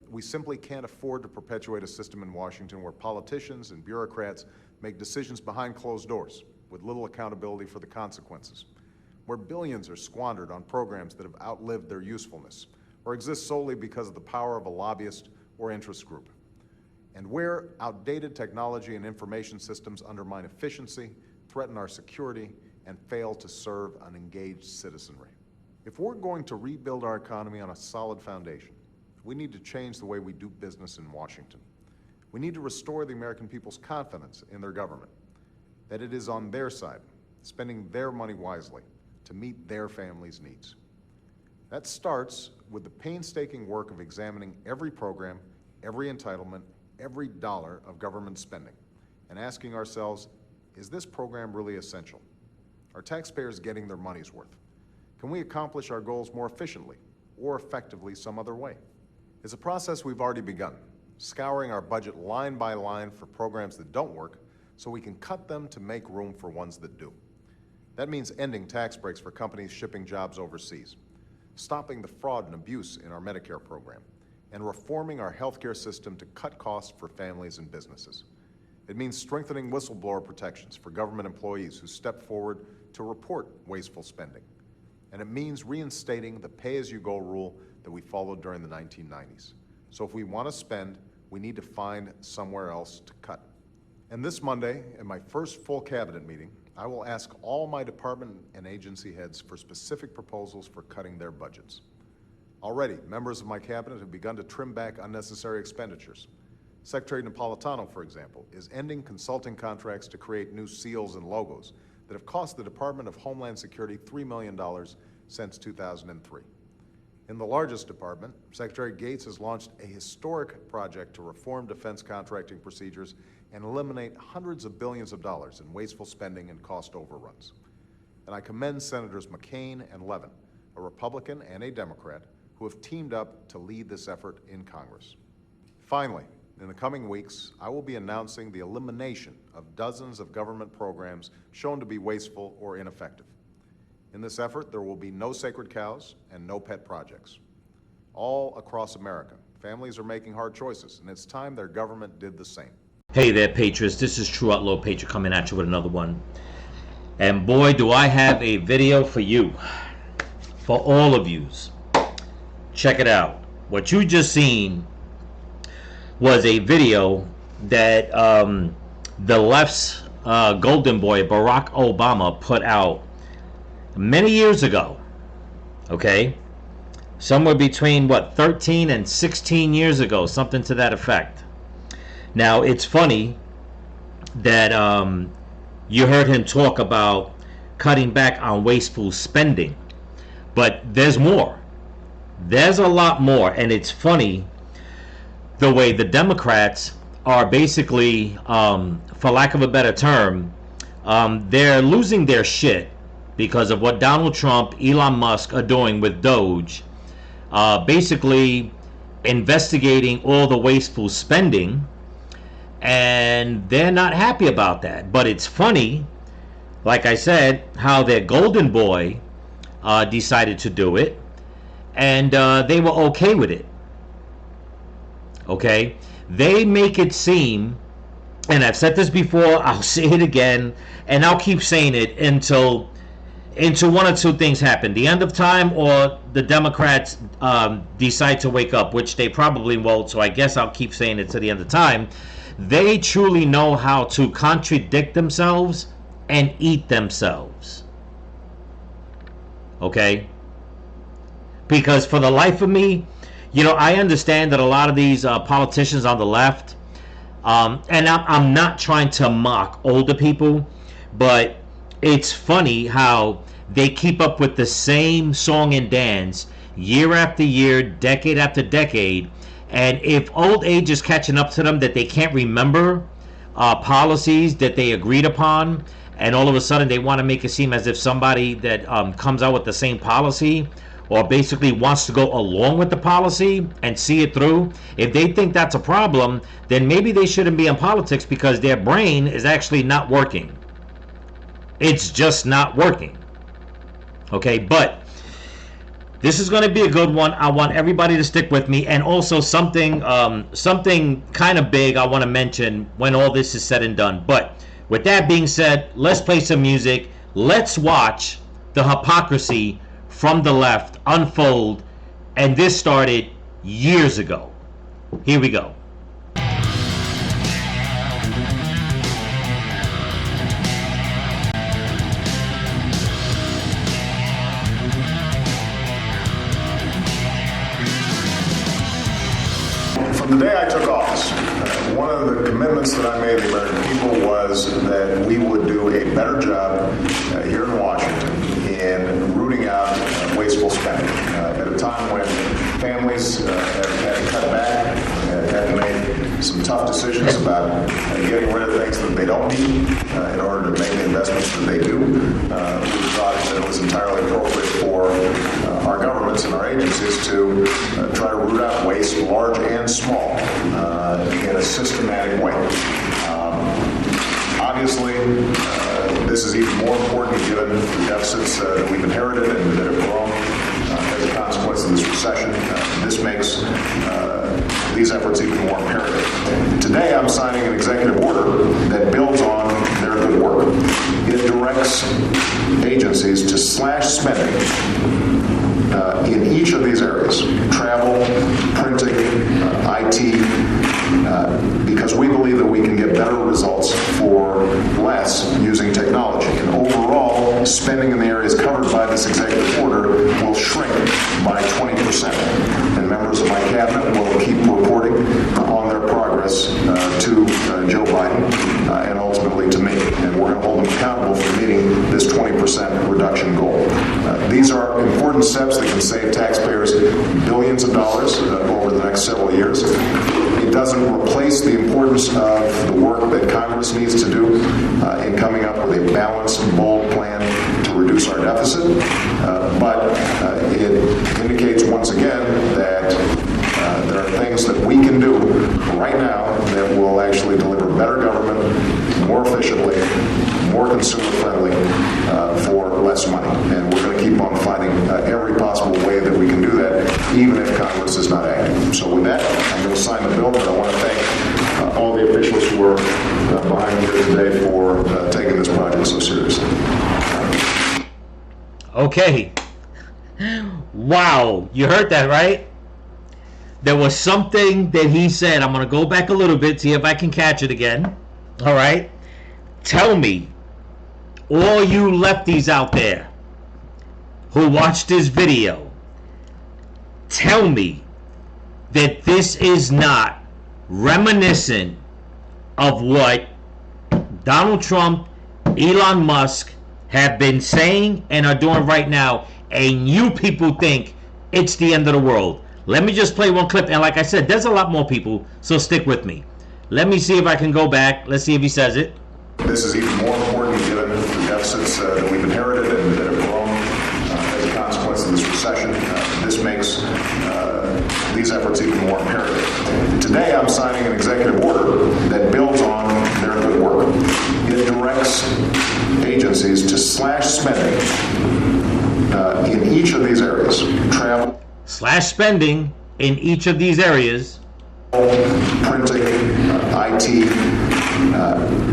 We simply can't afford to perpetuate a system in Washington where politicians and bureaucrats make decisions behind closed doors with little accountability for the consequences, where billions are squandered on programs that have outlived their usefulness or exist solely because of the power of a lobbyist or interest group, and where outdated technology and information systems undermine efficiency, threaten our security, and fail to serve an engaged citizenry. If we're going to rebuild our economy on a solid foundation, we need to change the way we do business in Washington. We need to restore the American people's confidence in their government, that it is on their side, spending their money wisely to meet their families' needs. That starts with the painstaking work of examining every program, every entitlement, every dollar of government spending, and asking ourselves, is this program really essential? Are taxpayers getting their money's worth? Can we accomplish our goals more efficiently or effectively some other way? It's a process we've already begun, scouring our budget line by line for programs that don't work so we can cut them to make room for ones that do. That means ending tax breaks for companies shipping jobs overseas, stopping the fraud and abuse in our Medicare program, and reforming our healthcare system to cut costs for families and businesses. It means strengthening whistleblower protections for government employees who step forward to report wasteful spending. And it means reinstating the pay-as-you-go rule that we followed during the 1990s. So if we want to spend, we need to find somewhere else to cut. And this Monday, in my first full cabinet meeting, I will ask all my department and agency heads for specific proposals for cutting their budgets. Already, members of my cabinet have begun to trim back unnecessary expenditures. Secretary Napolitano, for example, is ending consulting contracts to create new seals and logos that have cost the Department of Homeland Security $3 million since 2003. In the largest department, Secretary Gates has launched a historic project to reform defense contracting procedures and eliminate hundreds of billions of dollars in wasteful spending and cost overruns. And I commend Senators McCain and Levin, a Republican and a Democrat, who have teamed up to lead this effort in Congress. Finally, in the coming weeks, I will be announcing the elimination of dozens of government programs shown to be wasteful or ineffective. In this effort, there will be no sacred cows and no pet projects. All across America, families are making hard choices, and it's time their government did the same. Hey there, Patriots. This is True Outlaw Patriot coming at you with another one. And boy, do I have a video for you. For all of yous. Check it out. What you just seen was a video that the left's golden boy, Barack Obama, put out many years ago, okay, somewhere between 13 and 16 years ago, something to that effect. Now it's funny that you heard him talk about cutting back on wasteful spending, but there's more. There's a lot more, and it's funny the way the Democrats are basically, for lack of a better term, they're losing their shit because of what Donald Trump, Elon Musk are doing with DOGE, basically investigating all the wasteful spending, and they're not happy about that. But it's funny, like I said, how their golden boy decided to do it, and they were okay with it. Okay? They make it seem, and I've said this before, I'll say it again, and I'll keep saying it until one or two things happen. The end of time, or the Democrats decide to wake up, which they probably won't, so I guess I'll keep saying it to the end of time. They truly know how to contradict themselves and eat themselves. Okay? Because for the life of me, you know, I understand that a lot of these politicians on the left, and I'm not trying to mock older people, but it's funny how they keep up with the same song and dance year after year, decade after decade, and if old age is catching up to them that they can't remember policies that they agreed upon, and all of a sudden they want to make it seem as if somebody that comes out with the same policy or basically wants to go along with the policy and see it through, if they think that's a problem, then maybe they shouldn't be in politics, because their brain is actually not working. It's just not working. Okay, but This is going to be a good one. I want everybody to stick with me, and also something kind of big I want to mention when all this is said and done. But with that being said, let's play some music. Let's watch the hypocrisy from the left unfold, and this started years ago. Here we go. From the day I took office, one of the commitments that I made to the American people was that we would do a better job here in Washington in rooting out wasteful spending. At a time when families have had to cut back, had to make some tough decisions about getting rid of things that they don't need in order to make the investments that they do, we thought that it was entirely appropriate for our governments and our agencies to try to root out waste, large and small, in a systematic way. Obviously, this is even more important given the deficits that we've inherited and that have grown as a consequence of this recession. This makes these efforts even more imperative. Today, I'm signing an executive order that builds on their good work. It directs agencies to slash spending in each of these areas: travel, printing, IT, because we believe that we can get better results for less using technology. And overall, spending in the areas covered by this executive order will shrink by 20%. And members of my cabinet will keep reporting on their progress to Joe Biden and ultimately to me. And we're going to hold them accountable for meeting this 20% reduction goal. These are important steps that can save taxpayers billions of dollars over the next several years. It doesn't replace the importance of the work that Congress needs to do in coming up with a balanced, bold plan to reduce our deficit, but it indicates once again that there are things that we can do right now that will actually deliver better government, more efficiently, more consumer-friendly, for less money. And we're going to keep on fighting every possible way that we can do that, even if Congress is not acting. So with that, I'm going to sign the bill, but I want to thank all the officials who are behind me here today for taking this project so seriously. Okay. Wow. You heard that, right? There was something that he said. I'm going to go back a little bit, see if I can catch it again. All right. Tell me, all you lefties out there who watched this video, tell me that this is not reminiscent of what Donald Trump, Elon Musk have been saying and are doing right now, and you people think it's the end of the world. Let me just play one clip, and like I said, there's a lot more people, so stick with me. Let me see if I can go back. Let's see if he says it. This is even more important given the deficits that we've inherited and that have grown as a consequence of this recession. This makes these efforts even more imperative. Today, I'm signing an executive order that builds on their good work. It directs agencies to slash spending in each of these areas: travel, slash spending in each of these areas, printing, IT,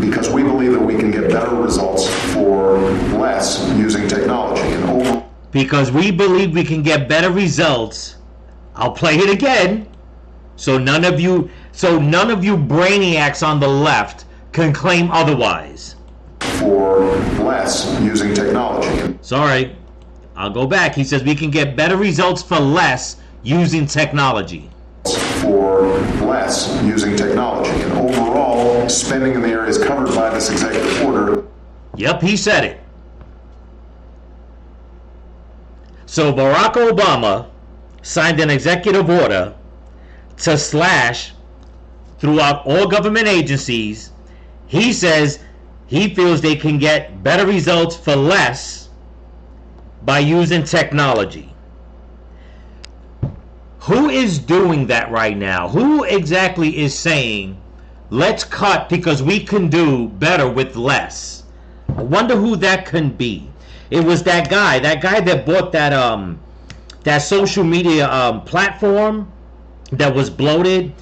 because we believe that we can get better results for less using technology. And because we believe we can get better results. I'll play it again, so none of you brainiacs on the left can claim otherwise. For less using technology. Sorry, I'll go back. He says we can get better results for less using technology. For less using technology. And overall, spending in the areas covered by this executive order. Yep, he said it. So Barack Obama signed an executive order to slash throughout all government agencies. He says he feels they can get better results for less by using technology. Who is doing that right now? Who exactly is saying, let's cut because we can do better with less? I wonder who that can be. It was that guy that bought that that social media platform that was bloated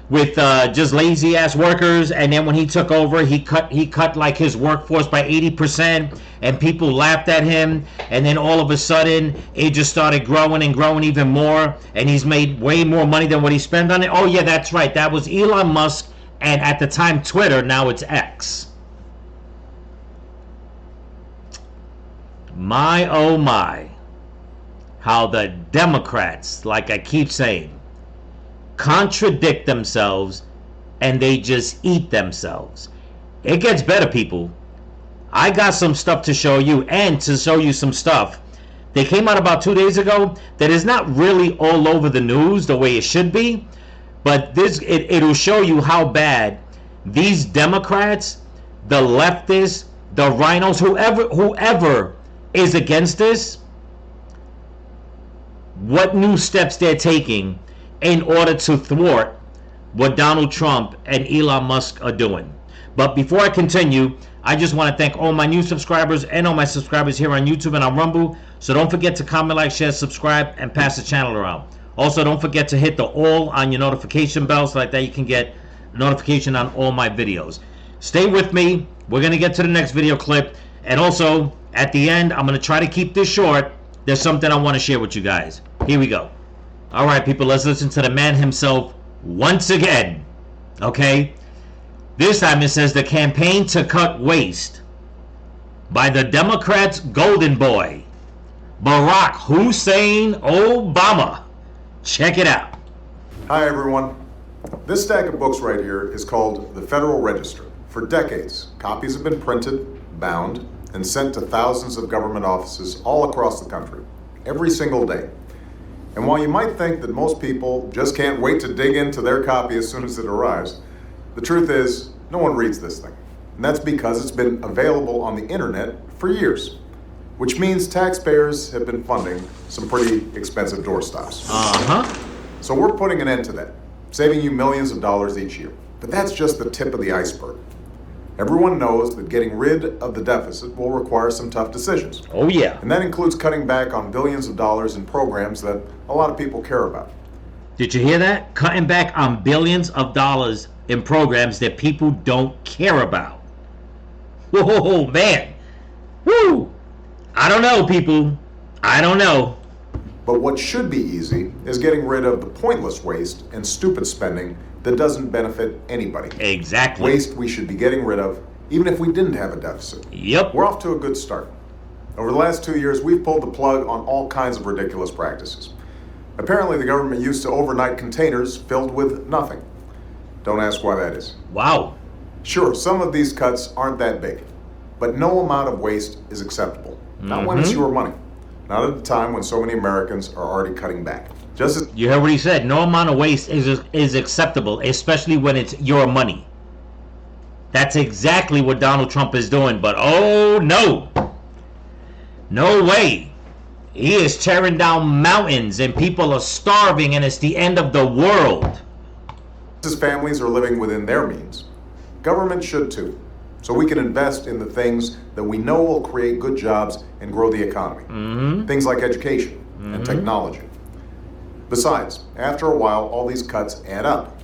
with just lazy ass workers, and then when he took over, he cut like his workforce by 80%, and people laughed at him, and then all of a sudden it just started growing and growing even more, and he's made way more money than what he spent on it. Oh yeah, that's right, that was Elon Musk, and at the time Twitter, now it's X. My oh my, how the Democrats, like I keep saying, contradict themselves, and they just eat themselves. It gets better, people. I got some stuff to show you, and to show you some stuff that came out about 2 days ago that is not really all over the news the way it should be, but it'll show you how bad these Democrats, the leftists, the rhinos, whoever is against this, what new steps they're taking in order to thwart what Donald Trump and Elon Musk are doing. But before I continue, I just want to thank all my new subscribers and all my subscribers here on YouTube and on Rumble. So don't forget to comment, like, share, subscribe, and pass the channel around. Also, don't forget to hit the all on your notification bell, so like that you can get notification on all my videos. Stay with me. We're going to get to the next video clip. And also, at the end, I'm going to try to keep this short. There's something I want to share with you guys. Here we go. All right, people, let's listen to the man himself once again. Okay? This time it says the campaign to cut waste by the Democrats' golden boy, Barack Hussein Obama. Check it out. Hi, everyone. This stack of books right here is called the Federal Register. For decades, copies have been printed, bound, and sent to thousands of government offices all across the country, every single day. And while you might think that most people just can't wait to dig into their copy as soon as it arrives, the truth is, no one reads this thing. And that's because it's been available on the internet for years, which means taxpayers have been funding some pretty expensive doorstops. So we're putting an end to that, saving you millions of dollars each year. But that's just the tip of the iceberg. Everyone knows that getting rid of the deficit will require some tough decisions. Oh yeah. And that includes cutting back on billions of dollars in programs that a lot of people care about. Did you hear that? Cutting back on billions of dollars in programs that people don't care about. Whoa, man. Woo! I don't know, people. I don't know. But what should be easy is getting rid of the pointless waste and stupid spending that doesn't benefit anybody. Exactly. Waste we should be getting rid of, even if we didn't have a deficit. Yep. We're off to a good start. Over the last 2 years, we've pulled the plug on all kinds of ridiculous practices. Apparently, the government used to overnight containers filled with nothing. Don't ask why that is. Wow. Sure, some of these cuts aren't that big, but no amount of waste is acceptable. Not when it's your money. Not at a time when so many Americans are already cutting back. Just as You heard what he said. No amount of waste is acceptable, especially when it's your money. That's exactly what Donald Trump is doing. But oh no. No way. He is tearing down mountains and people are starving and it's the end of the world. as families are living within their means, government should too, so we can invest in the things that we know will create good jobs and grow the economy. Things like education and technology. Besides, after a while, all these cuts add up.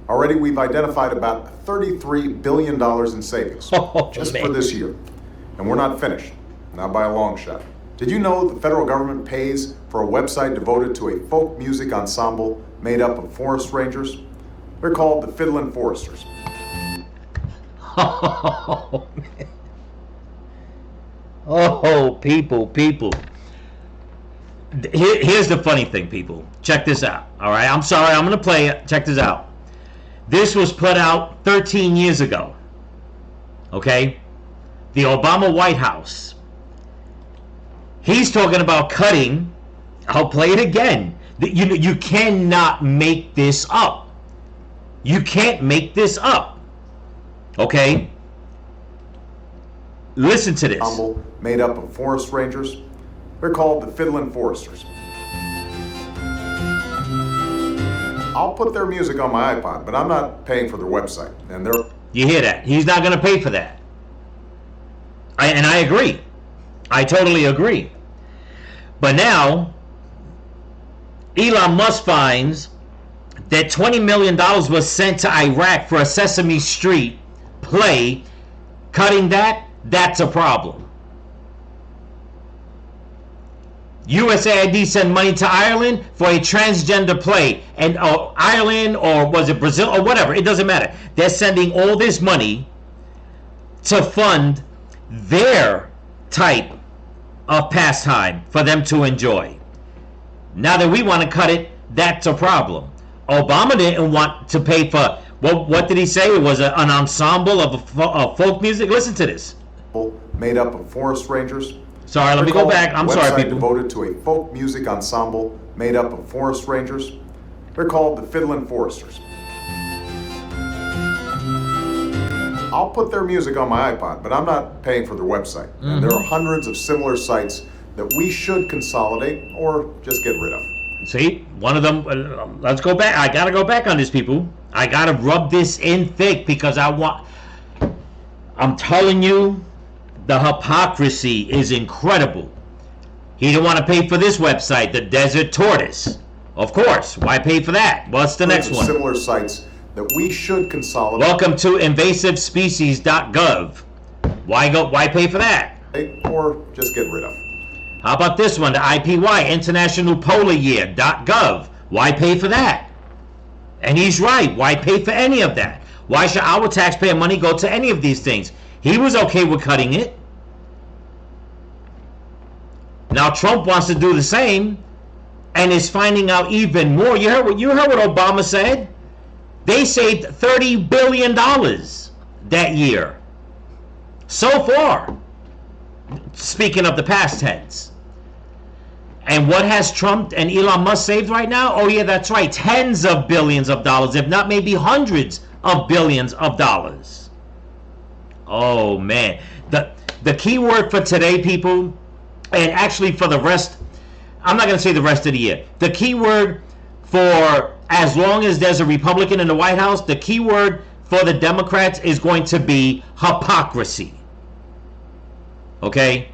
Already we've identified about $33 billion in savings just for this year. And we're not finished, not by a long shot. Did you know the federal government pays for a website devoted to a folk music ensemble made up of forest rangers? They're called the Fiddlin' Foresters. Oh, man. Oh, people. Here's the funny thing, people. Check this out. All right, I'm sorry, I'm going to play it. Check this out. This was put out 13 years ago. Okay? The Obama White House. He's talking about cutting. I'll play it again. You cannot make this up. You can't make this up. Okay? Listen to this. Ensemble made up of forest rangers. They're called the Fiddlin' Foresters. I'll put their music on my iPod, but I'm not paying for their website. And they're... You hear that? He's not going to pay for that. And I agree. I totally agree. But now, Elon Musk finds that $20 million was sent to Iraq for a Sesame Street play. Cutting that's a problem. USAID sent money to Ireland for a transgender play. And Ireland, or was it Brazil, or whatever, it doesn't matter. They're sending all this money to fund their type of pastime for them to enjoy. Now that we want to cut it, that's a problem. Obama didn't want to pay for, what did he say? It was an ensemble of folk music. Listen to this. Made up of forest rangers. Sorry, let me go back. I'm sorry, people. Devoted to a folk music ensemble made up of forest rangers. They're called the Fiddlin' Foresters. I'll put their music on my iPod, but I'm not paying for their website. Mm-hmm. And there are hundreds of similar sites that we should consolidate or just get rid of. See, one of them, let's go back. I got to go back on this, people. I got to rub this in thick because I'm telling you, the hypocrisy is incredible. He didn't want to pay for this website, the Desert Tortoise. Of course, why pay for that? What's the next one? Similar sites that we should consolidate. Welcome to invasivespecies.gov. Why pay for that? Or just get rid of. How about this one, the IPY, International Polar Year.gov. Why pay for that? And he's right. Why pay for any of that? Why should our taxpayer money go to any of these things? He was okay with cutting it. Now Trump wants to do the same and is finding out even more. You heard what Obama said? They saved $30 billion that year. So far. Speaking of the past tense. And what has Trump and Elon Musk saved right now? Oh yeah, that's right. Tens of billions of dollars, if not maybe hundreds of billions of dollars. Oh man. The key word for today, people, and actually for the rest, I'm not going to say the rest of the year. The key word for as long as there's a Republican in the White House, the key word for the Democrats is going to be hypocrisy. Okay?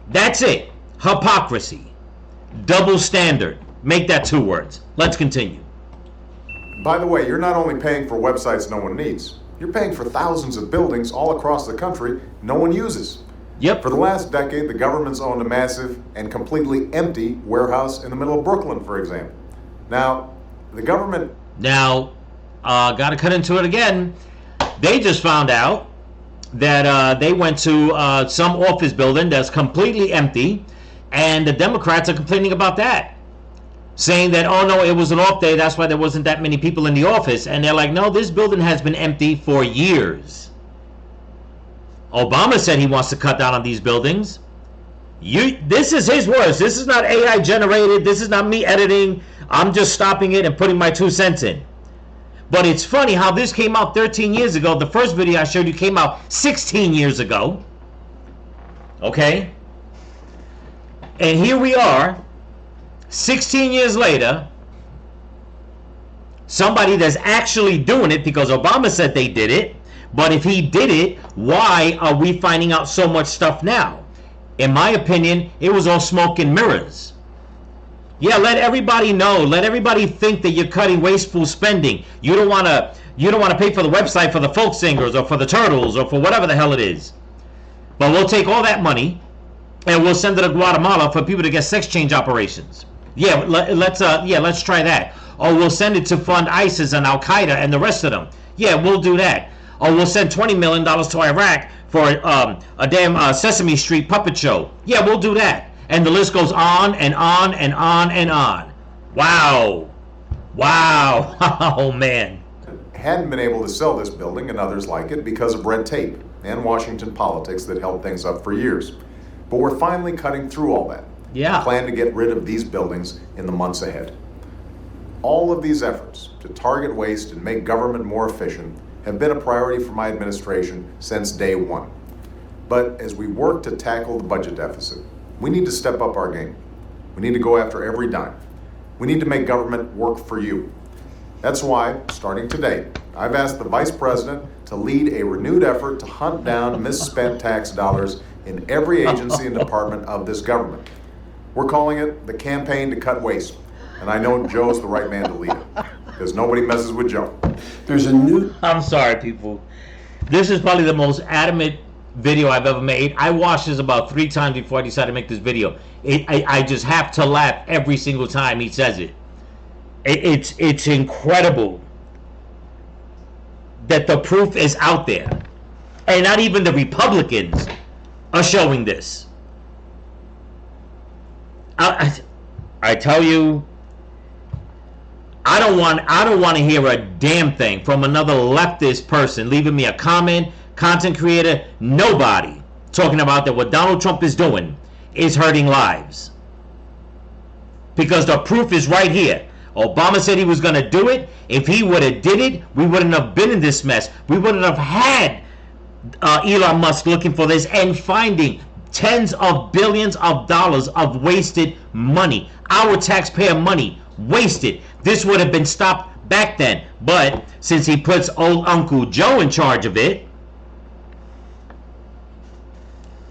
That's it. Hypocrisy. Double standard. Make that 2 words. Let's continue. By the way, you're not only paying for websites no one needs, you're paying for thousands of buildings all across the country no one uses. Yep. For the last decade, the government's owned a massive and completely empty warehouse in the middle of Brooklyn, for example. Now, the government... Now, got to cut into it again. They just found out that they went to some office building that's completely empty, and the Democrats are complaining about that, saying that, oh no, it was an off day, that's why there wasn't that many people in the office. And they're like, no, this building has been empty for years. Obama said he wants to cut down on these buildings. This is his words. This is not AI generated. This is not me editing. I'm just stopping it and putting my 2 cents in. But it's funny how this came out 13 years ago. The first video I showed you came out 16 years ago. Okay? And here we are, 16 years later, somebody that's actually doing it, because Obama said they did it. But if he did it, why are we finding out so much stuff now? In my opinion, it was all smoke and mirrors. Yeah, let everybody know. Let everybody think that you're cutting wasteful spending. You don't want to pay for the website for the folk singers or for the turtles or for whatever the hell it is. But we'll take all that money and we'll send it to Guatemala for people to get sex change operations. Yeah, let's try that. Or we'll send it to fund ISIS and Al Qaeda and the rest of them. Yeah, we'll do that. Or we'll send $20 million to Iraq for a damn Sesame Street puppet show. Yeah, we'll do that. And the list goes on and on and on and on. Wow. Wow. Oh, man. Hadn't been able to sell this building and others like it because of red tape and Washington politics that held things up for years. But we're finally cutting through all that. Yeah. We plan to get rid of these buildings in the months ahead. All of these efforts to target waste and make government more efficient have been a priority for my administration since day one. But as we work to tackle the budget deficit, we need to step up our game. We need to go after every dime. We need to make government work for you. That's why, starting today, I've asked the Vice President to lead a renewed effort to hunt down misspent tax dollars in every agency and department of this government. We're calling it the Campaign to Cut Waste. And I know Joe's the right man to lead it, because nobody messes with Joe. There's a new... I'm sorry, people. This is probably the most adamant video I've ever made. I watched this about 3 times before I decided to make this video. I just have to laugh every single time he says it. It's incredible that the proof is out there. And not even the Republicans are showing this. I tell you, I don't want to hear a damn thing from another leftist person leaving me a comment, content creator, nobody talking about that what Donald Trump is doing is hurting lives. Because the proof is right here. Obama said he was going to do it. If he would have did it, we wouldn't have been in this mess. We wouldn't have had Elon Musk looking for this and finding tens of billions of dollars of wasted money. Our taxpayer money wasted. This would have been stopped back then. But since he puts old Uncle Joe in charge of it,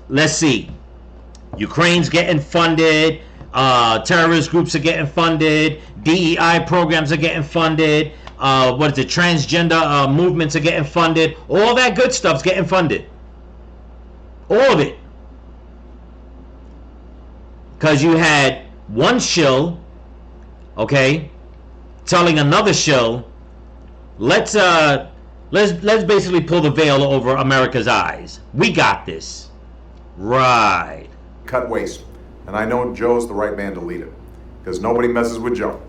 let's see. Ukraine's getting funded. Terrorist groups are getting funded. DEI programs are getting funded. What is it? Transgender movements are getting funded. All that good stuff's getting funded. All of it. Because you had one shill, okay, telling another shill, let's basically pull the veil over America's eyes. We got this. Right. Cut waste. And I know Joe's the right man to lead it, because nobody messes with Joe.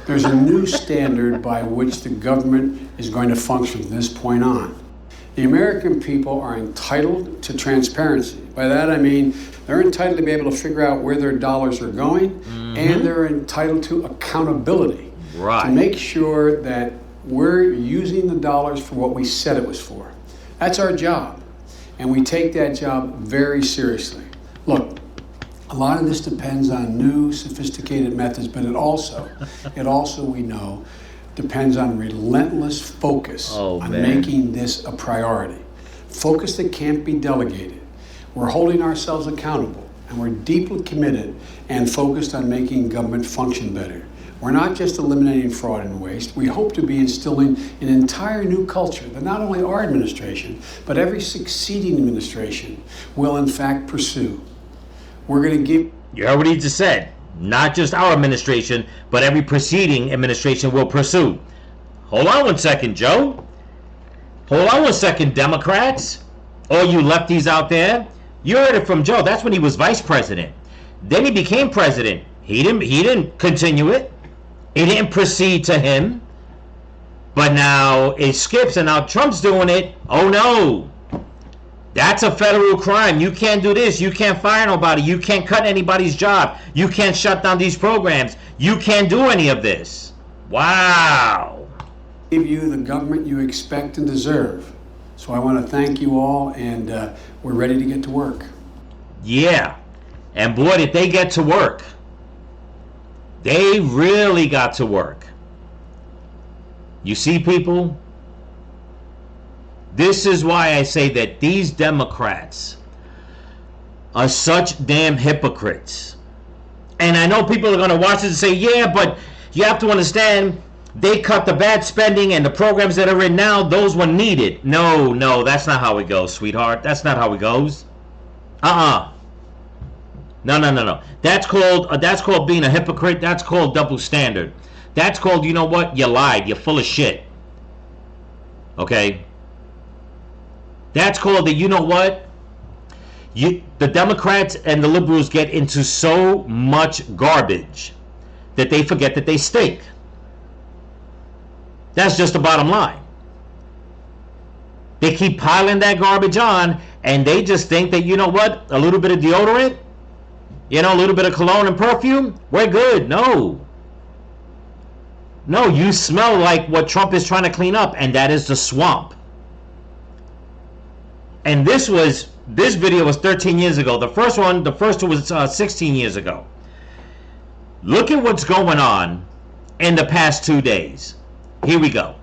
There's a new standard by which the government is going to function from this point on. The American people are entitled to transparency. By that I mean they're entitled to be able to figure out where their dollars are going, and they're entitled to accountability. Right. To make sure that we're using the dollars for what we said it was for. That's our job, and we take that job very seriously. Look, a lot of this depends on new, sophisticated methods, but it also we know, depends on relentless focus on making this a priority. Focus that can't be delegated. We're holding ourselves accountable, and we're deeply committed and focused on making government function better. We're not just eliminating fraud and waste. We hope to be instilling an entire new culture that not only our administration, but every succeeding administration will in fact pursue. We're going to give... You heard what he just said. Not just our administration, but every preceding administration will pursue. Hold on one second, Joe. Hold on one second, Democrats. All you lefties out there. You heard it from Joe. That's when he was vice president. Then he became president. He didn't continue it. It didn't proceed to him. But now it skips and now Trump's doing it. Oh no. That's a federal crime. You can't do this. You can't fire nobody. You can't cut anybody's job. You can't shut down these programs. You can't do any of this. Wow. Give you the government you expect and deserve. So I want to thank you all, and we're ready to get to work. Yeah. And boy, did they get to work. They really got to work. You see, people? This is why I say that these Democrats are such damn hypocrites. And I know people are going to watch this and say, yeah, but you have to understand, they cut the bad spending and the programs that are in now, those were needed. No, that's not how it goes, sweetheart. That's not how it goes. No. That's called being a hypocrite. That's called double standard. That's called, you know what? You lied. You're full of shit. Okay? That's called the, you know what? The Democrats and the liberals get into so much garbage that they forget that they stink. That's just the bottom line. They keep piling that garbage on, and they just think that, you know what? A little bit of deodorant, a little bit of cologne and perfume, we're good. No, you smell like what Trump is trying to clean up, and that is the swamp. And this video was 13 years ago. The first one was 16 years ago. Look at what's going on in the past 2 days. Here we go.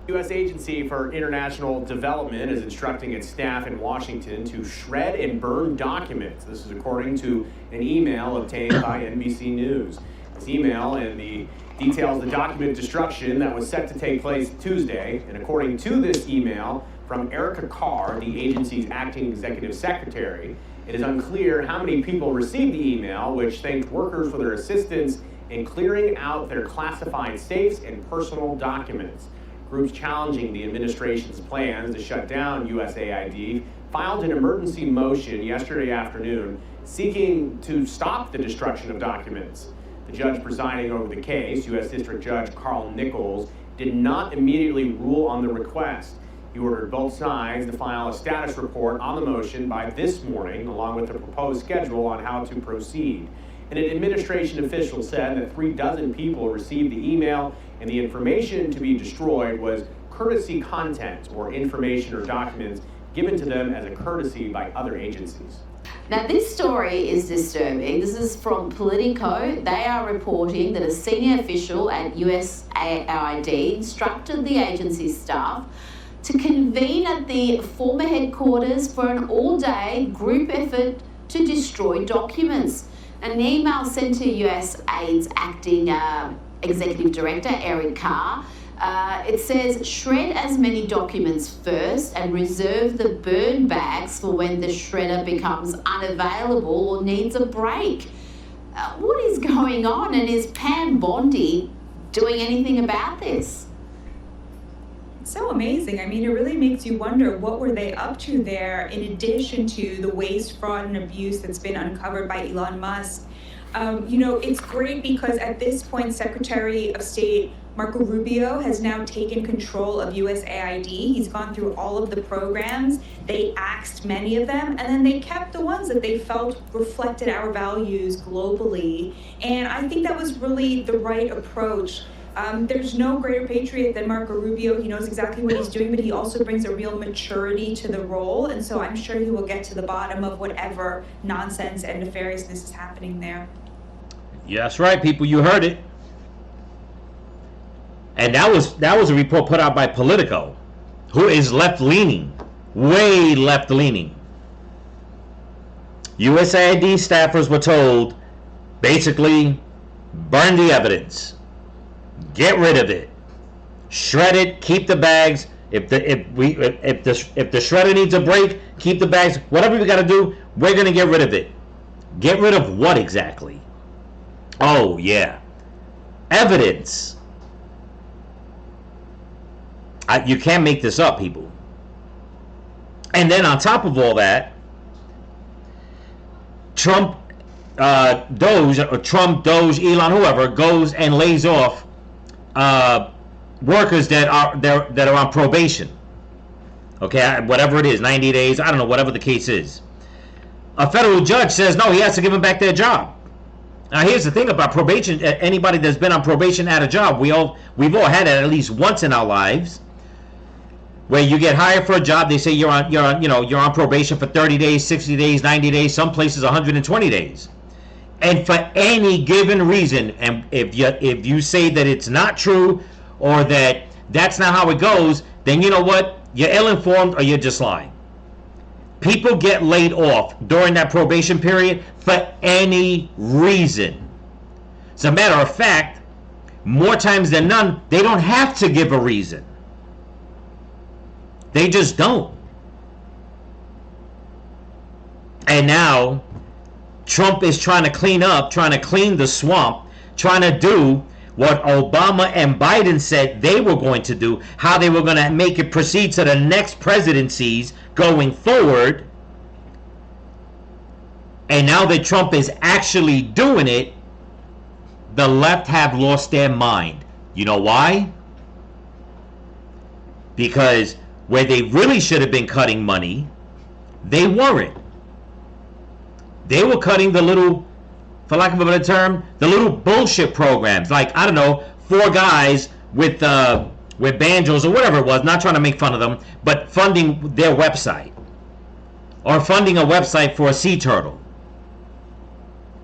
U.S. Agency for International Development is instructing its staff in Washington to shred and burn documents. This is according to an email obtained by NBC News. This email and the details the document destruction that was set to take place Tuesday. And according to this email from Erica Carr, the agency's acting executive secretary, it is unclear how many people received the email, which thanked workers for their assistance in clearing out their classified safes and personal documents. Groups challenging the administration's plans to shut down USAID filed an emergency motion yesterday afternoon seeking to stop the destruction of documents. The judge presiding over the case, U.S. District Judge Carl Nichols, did not immediately rule on the request. He ordered both sides to file a status report on the motion by this morning, along with the proposed schedule on how to proceed. And an administration official said that 36 people received the email, and the information to be destroyed was courtesy content or information or documents given to them as a courtesy by other agencies. Now, this story is disturbing. This is from Politico. They are reporting that a senior official at USAID instructed the agency's staff to convene at the former headquarters for an all-day group effort to destroy documents. An email sent to USAID's acting executive director, Eric Carr, it says, shred as many documents first and reserve the burn bags for when the shredder becomes unavailable or needs a break. What is going on, and is Pam Bondi doing anything about this? So amazing. I mean, it really makes you wonder, what were they up to there in addition to the waste, fraud, and abuse that's been uncovered by Elon Musk? It's great because at this point, Secretary of State Marco Rubio has now taken control of USAID. He's gone through all of the programs. They axed many of them, and then they kept the ones that they felt reflected our values globally. And I think that was really the right approach. There's no greater patriot than Marco Rubio. He knows exactly what he's doing, but he also brings a real maturity to the role. And so I'm sure he will get to the bottom of whatever nonsense and nefariousness is happening there. Yeah, that's right, people. You heard it. And that was a report put out by Politico, who is left-leaning, way left-leaning. USAID staffers were told, basically, burn the evidence, get rid of it, shred it, keep the bags. If the shredder needs a break, keep the bags. Whatever we got to do, we're gonna get rid of it. Get rid of what exactly? Oh yeah, evidence. You can't make this up, people. And then on top of all that, Trump, Doge, Elon, whoever, goes and lays off workers that are on probation. Okay, whatever it is, 90 days, I don't know, whatever the case is. A federal judge says no, he has to give them back their job. Now here's the thing about probation. Anybody that's been on probation at a job, we've all had it at least once in our lives, where you get hired for a job. They say you're on probation for 30 days, 60 days, 90 days, some places 120 days. And for any given reason, and if you say that it's not true or that that's not how it goes, then you know what? You're ill-informed or you're just lying. People get laid off during that probation period for any reason. As a matter of fact, more times than none, they don't have to give a reason. They just don't. And now Trump is trying to clean up, trying to clean the swamp, trying to do what Obama and Biden said they were going to do, how they were going to make it proceed to the next presidencies going forward. And now that Trump is actually doing it, the left have lost their mind. You know why? Because where they really should have been cutting money, they weren't. They were cutting the little, for lack of a better term, the little bullshit programs. Like, I don't know, 4 guys with banjos or whatever it was, not trying to make fun of them, but funding their website. Or funding a website for a sea turtle.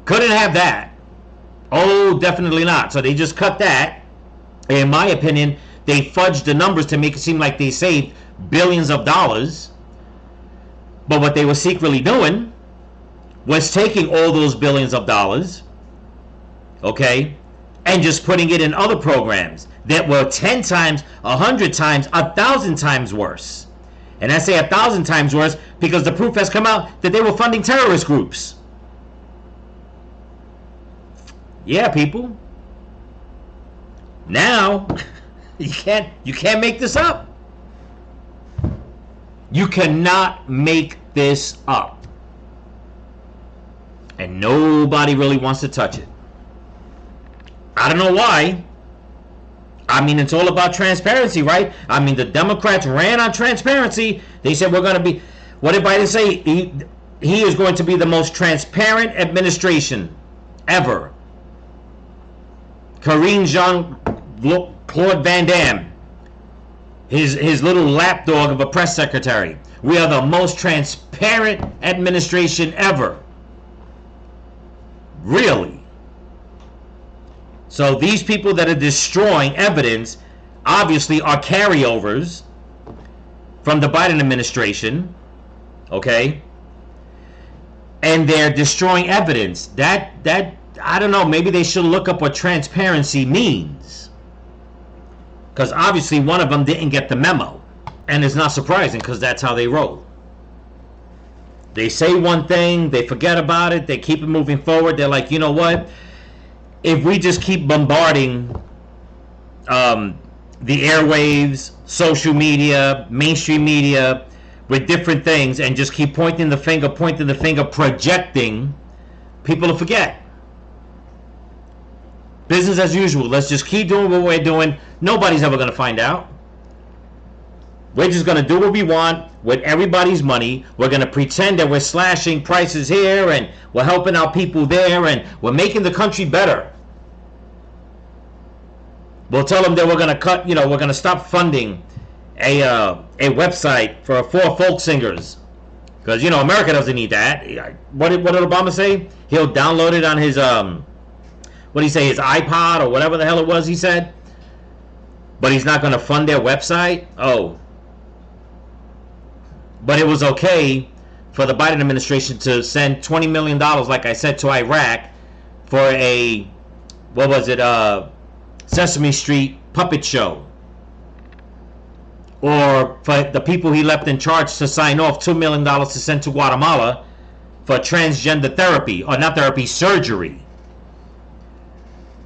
Couldn't have that. Oh, definitely not. So they just cut that. In my opinion, they fudged the numbers to make it seem like they saved billions of dollars. But what they were secretly doing was taking all those billions of dollars, okay, and just putting it in other programs that were 10 times, 100 times, 1,000 times worse. And I say 1,000 times worse because the proof has come out that they were funding terrorist groups. Yeah, people. Now, you can't make this up. You cannot make this up. And nobody really wants to touch it. I don't know why. I mean, it's all about transparency, right? I mean, the Democrats ran on transparency. They said we're going to be, what did Biden say? He is going to be the most transparent administration ever. Karine Jean-Claude Van Damme, his little lapdog of a press secretary. We are the most transparent administration ever. Really? So these people that are destroying evidence obviously are carryovers from the Biden administration, okay? And they're destroying evidence. That I don't know, maybe they should look up what transparency means. Because obviously one of them didn't get the memo. And it's not surprising because that's how they roll. They say one thing, they forget about it, they keep it moving forward. They're like, you know what? If we just keep bombarding the airwaves, social media, mainstream media with different things and just keep pointing the finger, projecting, people will forget. Business as usual. Let's just keep doing what we're doing. Nobody's ever going to find out. We're just going to do what we want with everybody's money. We're going to pretend that we're slashing prices here and we're helping out people there and we're making the country better. We'll tell them that we're going to cut, we're going to stop funding a website for 4 folk singers. Because, America doesn't need that. What did Obama say? He'll download it on his, his iPod or whatever the hell it was he said. But he's not going to fund their website? Oh. But it was okay for the Biden administration to send $20 million, like I said, to Iraq for a, Sesame Street puppet show. Or for the people he left in charge to sign off $2 million to send to Guatemala for transgender therapy, or not therapy, surgery.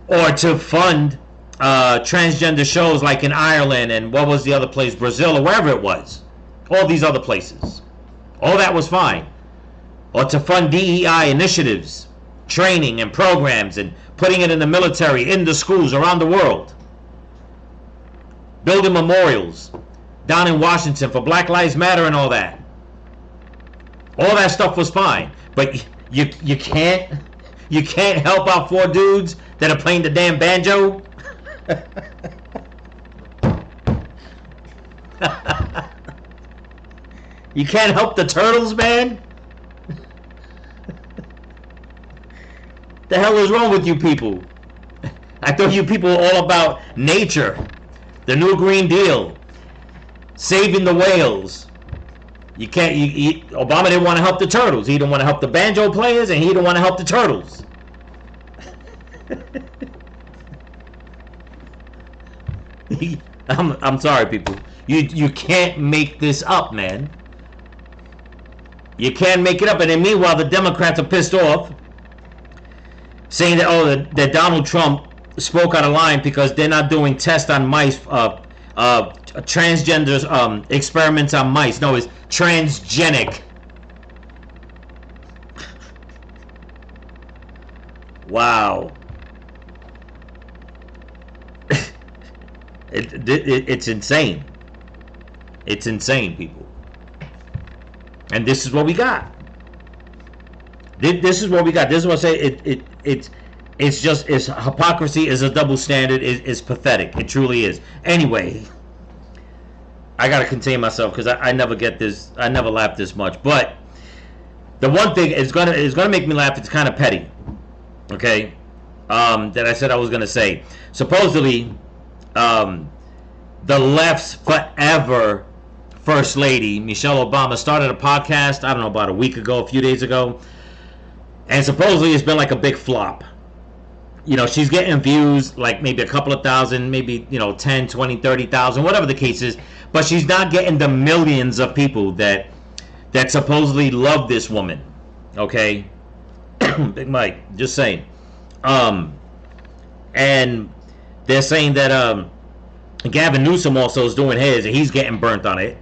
Or to fund transgender shows like in Ireland and what was the other place, Brazil or wherever it was. All these other places. All that was fine. Or to fund DEI initiatives, training and programs and putting it in the military, in the schools around the world. Building memorials down in Washington for Black Lives Matter and all that. All that stuff was fine. But you can't help out 4 dudes that are playing the damn banjo. You can't help the turtles, man? The hell is wrong with you people? I thought you people were all about nature, the new Green Deal, saving the whales. You can't. Obama didn't want to help the turtles. He didn't want to help the banjo players, and he didn't want to help the turtles. I'm sorry, people. You can't make this up, man. You can't make it up. And then meanwhile, the Democrats are pissed off, saying that that Donald Trump spoke out of line because they're not doing tests on mice, transgender experiments on mice. No, it's transgenic. Wow. It's insane. It's insane, people. And this is what we got. This is what we got. This is what I say. It's hypocrisy is a double standard. It's pathetic. It truly is. Anyway, I gotta contain myself because I never get this. I never laugh this much. But the one thing is gonna make me laugh. It's kind of petty. Okay, that I said I was gonna say. Supposedly, the left's forever First Lady, Michelle Obama, started a podcast, I don't know, about a week ago, a few days ago. And supposedly it's been like a big flop. you know, she's getting views like maybe a couple of thousand, maybe, you know, 10, 20, 30,000, whatever the case is, but she's not getting the millions of people that supposedly love this woman. Okay? Big Mike, just saying. And they're saying that Gavin Newsom also is doing his, and he's getting burnt on it.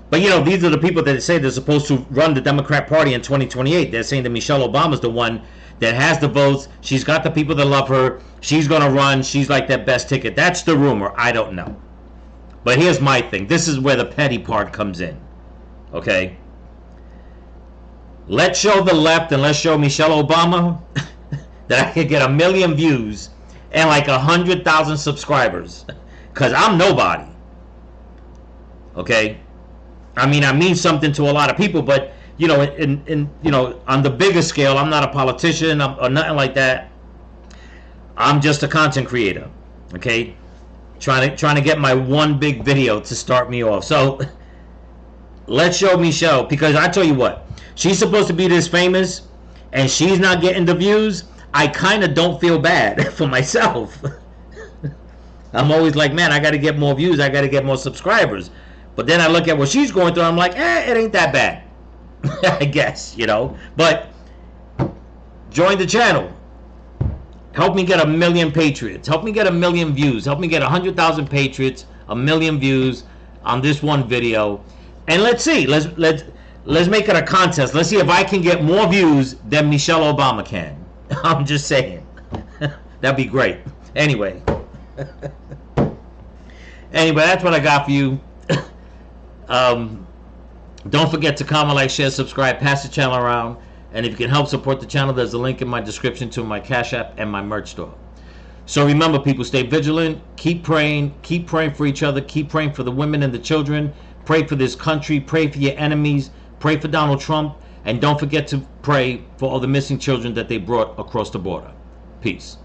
But, you know, these are the people that say they're supposed to run the Democrat Party in 2028. They're saying that Michelle Obama's the one that has the votes. She's got the people that love her. She's going to run. She's like that best ticket. That's the rumor. I don't know. But here's my thing. This is where the petty part comes in. Okay? Let's show the left and let's show Michelle Obama that I could get 1 million views and like 100,000 subscribers. Because I'm nobody. Okay? I mean something to a lot of people, but you know, in you know, on the bigger scale, I'm not a politician or nothing like that. I'm just a content creator. Okay? Trying to get my one big video to start me off. So let's show Michelle, because I tell you what, she's supposed to be this famous and she's not getting the views. I kind of don't feel bad for myself. I'm always like, man, I got to get more views. I got to get more subscribers. But then I look at what she's going through. I'm like, it ain't that bad. I guess, you know. But join the channel. Help me get 1 million patriots. Help me get 1 million views. Help me get 100,000 patriots, 1 million views on this one video. And let's see. Let's make it a contest. Let's see if I can get more views than Michelle Obama can. I'm just saying. That'd be great. Anyway. Anyway, that's what I got for you. Don't forget to comment, like, share, subscribe, pass the channel around, and if you can help support the channel, there's a link in my description to my Cash App and my merch store. So remember, people, stay vigilant, keep praying for each other, keep praying for the women and the children, pray for this country, pray for your enemies, pray for Donald Trump, and don't forget to pray for all the missing children that they brought across the border. Peace.